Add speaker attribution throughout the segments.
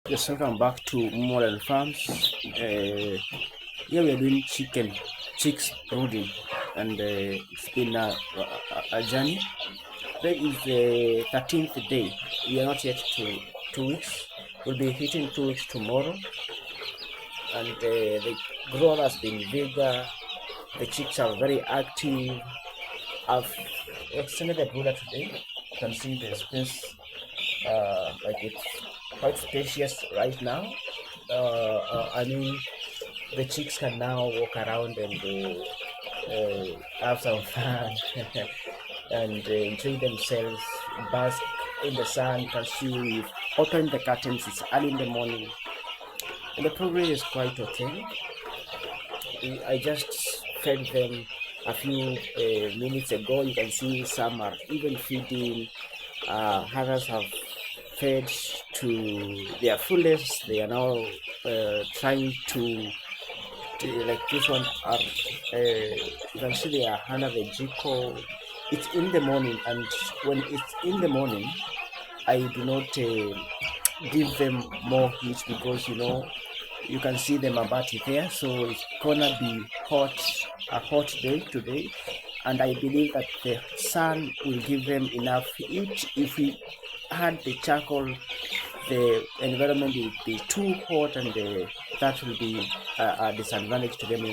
Speaker 1: Yes, welcome back to Modern Farms. Here we are doing chicks brooding, and it's been a journey. Today is the 13th day. We are not yet to 2 weeks. We'll be hitting 2 weeks tomorrow, and the growth has been bigger. The chicks are very active. I've extended the brooder today. You can see the space, like it's quite spacious right now. I mean, the chicks can now walk around and have some fun and enjoy themselves, bask in the sun. You can see we've opened the curtains. It's early in the morning, and the progress is quite okay. I just fed them a few minutes ago. You can see some are even feeding. Others have fed to their fullest. They are now trying to like this one are you can see they are under the Jico. It's in the morning, and when it's in the morning I do not give them more heat because you can see the mabati there, so it's gonna be a hot day today, and I believe that the sun will give them enough heat. If we had the charcoal, the environment will be too hot, and that will be a disadvantage to them,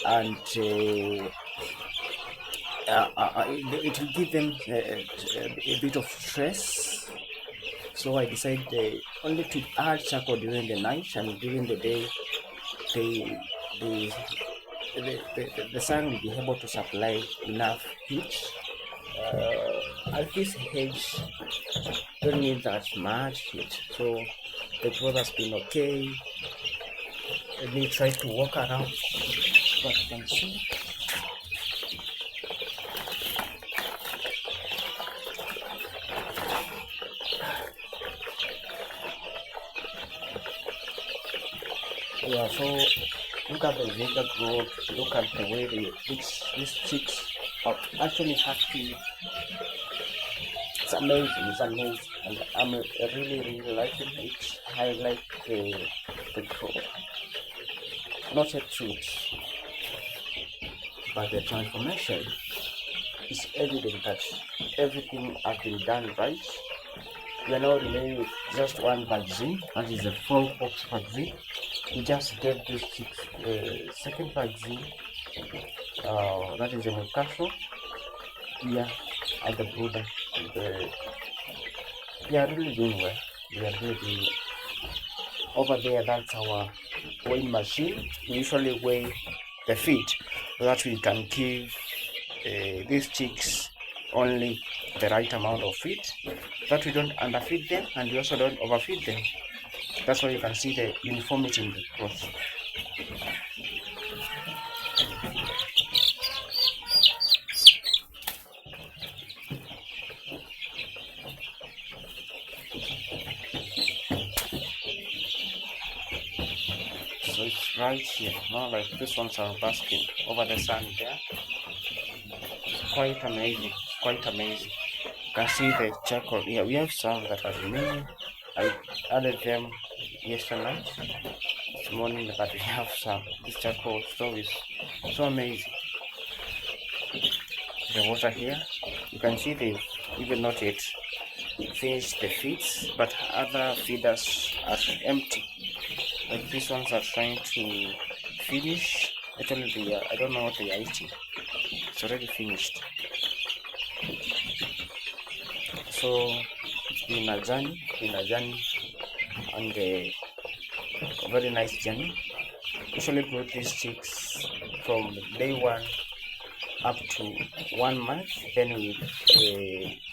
Speaker 1: and it will give them a bit of stress. So I decided only to add charcoal during the night, and during the day the the the sun will be able to supply enough heat. At this age don't need that much heat, so the growth has been okay. Let me try to walk around so you can see. Yeah, so look at the vigor growth, look at the way these chicks are actually active. It's amazing, and I'm really liking it. I like the growth. Not yet sweet, but the transformation is evident that everything has been done right. We are now remaining with just one vaccine, that is the smallpox vaccine. We just gave this chicks second vaccine, that is the Newcastle. Here at the brooder, we are really doing well. We are really doing well. Over there, that's our weighing machine. We usually weigh the feed so that we can give these chicks only the right amount of feed, that we don't underfeed them and we also don't overfeed them. That's why you can see the uniformity in the growth. So it's right here, not like these ones are basking over the sun there. It's quite amazing, quite amazing. You can see the charcoal here. We have some that are remaining. I added them yesterday night, this morning, but we have some. This charcoal stove is so amazing. The water here, you can see they've even not yet finished the feeds, but other feeders are empty. Like these ones are trying to finish. Actually, I don't know what they are eating. It's already finished. So it's been a journey, and a very nice journey. Usually brought these chicks from day one up to 1 month, then we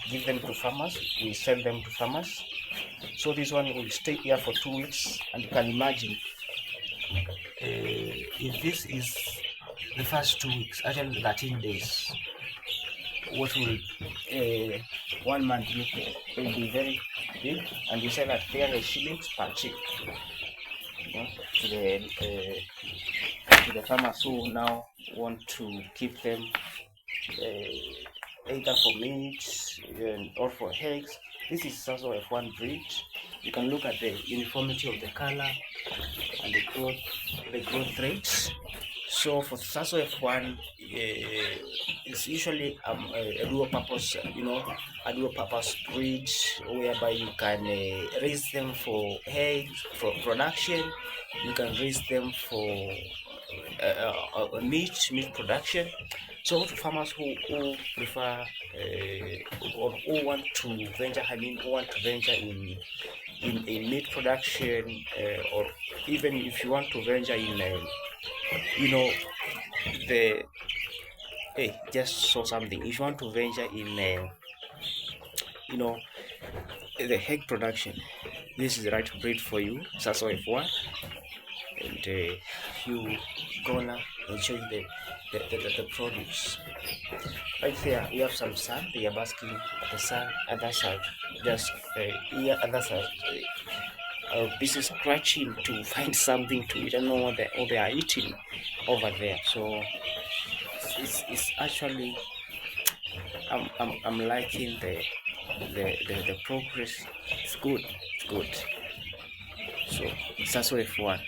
Speaker 1: give them to farmers, we sell them to farmers. So this one will stay here for 2 weeks, and you can imagine if this is the first 2 weeks, actually 13 days, what will 1 month look? It will be very big, and we sell at 300 shillings per chick, to the farmers who now want to keep them either for meat or for eggs. This is Sasso F1 breed. You can look at the uniformity of the color and the growth rates. So for Sasso F1, it's usually a dual purpose, a dual purpose breed whereby you can raise them for eggs, for production. You can raise them for meat production. So to farmers who prefer or who want to venture, in meat production, or even if you want to venture in the just saw something. If you want to venture in the egg production, this is the right breed for you, Sasso F1, and you gonna enjoy the produce. Right there we have some sun. They are basking at the sun. Other side, just here, other side, busy scratching to find something to eat. I don't know what they are eating over there. So it's actually, I'm liking the progress. It's good. So Sasso F1.